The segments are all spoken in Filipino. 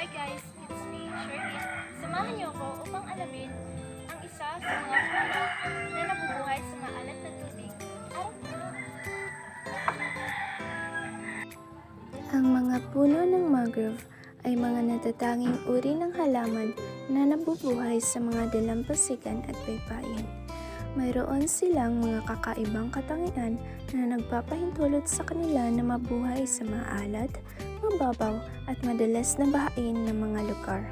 Hi guys, it's me, Shirley. Samahan niyo ako upang alamin ang isa sa mga puno na nabubuhay sa maalat na tubig. Ang mga puno ng mangrove ay mga natatanging uri ng halaman na nabubuhay sa mga dalampasigan at baybayin. Mayroon silang mga kakaibang katangian na nagpapahintulot sa kanila na mabuhay sa maalat, mababaw at madalas na bahain ng mga lugar.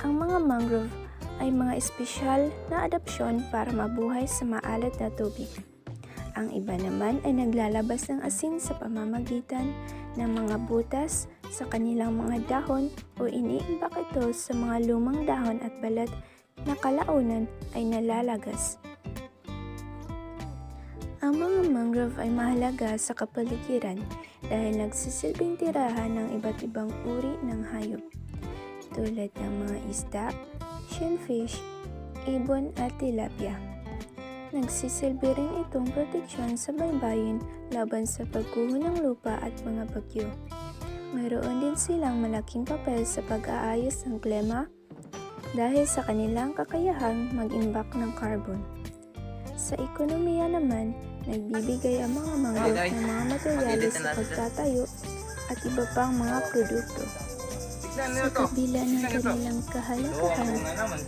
Ang mga mangrove ay mga espesyal na adapsyon para mabuhay sa maalat na tubig. Ang iba naman ay naglalabas ng asin sa pamamagitan ng mga butas sa kanilang mga dahon o iniimbak ito sa mga lumang dahon at balat na kalaunan ay nalalagas. Ang mga mangrove ay mahalaga sa kapaligiran dahil nagsisilbing tirahan ng iba't ibang uri ng hayop tulad ng mga isda, shellfish, ibon at tilapia. Nagsisilbi rin itong proteksyon sa baybayin laban sa pagguho ng lupa at mga bagyo. Mayroon din silang malaking papel sa pag-aayos ng klima dahil sa kanilang kakayahang mag-imbak ng carbon. Sa ekonomiya naman, nagbibigay ang mga mangrove ng mga materyales sa pagtatayo at iba pang mga produkto. Sa kabila ng kanilang kahalagahan,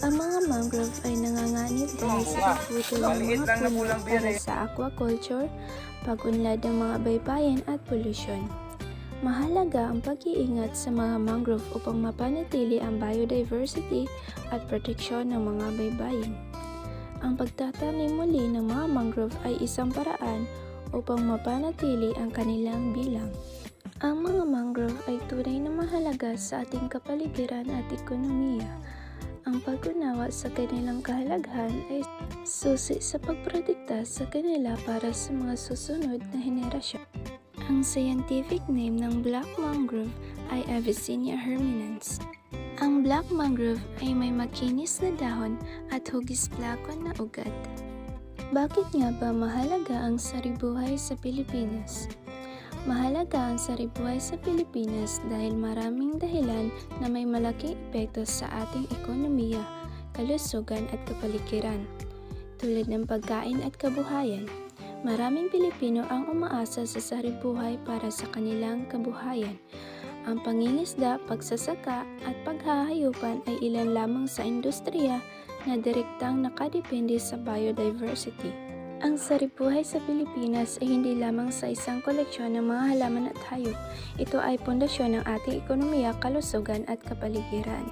ang mga mangrove ay nanganganib dahil sa pagputol ng mga puno para sa aquaculture, pag-unlad ng mga baybayin at polusyon. Mahalaga ang pag-iingat sa mga mangrove upang mapanatili ang biodiversity at proteksyon ng mga baybayin. Ang pagtatanim muli ng mga mangrove ay isang paraan upang mapanatili ang kanilang bilang. Ang mga mangrove ay tunay na mahalaga sa ating kapaligiran at ekonomiya. Ang pag-unawa sa kanilang kahalagahan ay susi sa pagprotekta sa kanila para sa mga susunod na henerasyon. Ang scientific name ng black mangrove ay Avicennia herminans. Ang black mangrove ay may makinis na dahon at hugis-plakon na ugat. Bakit nga ba mahalaga ang saribuhay sa Pilipinas? Mahalaga ang saribuhay sa Pilipinas dahil maraming dahilan na may malaking epekto sa ating ekonomiya, kalusugan at kapaligiran. Tulad ng pagkain at kabuhayan, maraming Pilipino ang umaasa sa saribuhay para sa kanilang kabuhayan. Ang pangingisda, pagsasaka at paghahayupan ay ilan lamang sa industriya na direktang nakadepende sa biodiversity. Ang saribuhay sa Pilipinas ay hindi lamang sa isang koleksyon ng mga halaman at hayop. Ito ay pundasyon ng ating ekonomiya, kalusugan at kapaligiran.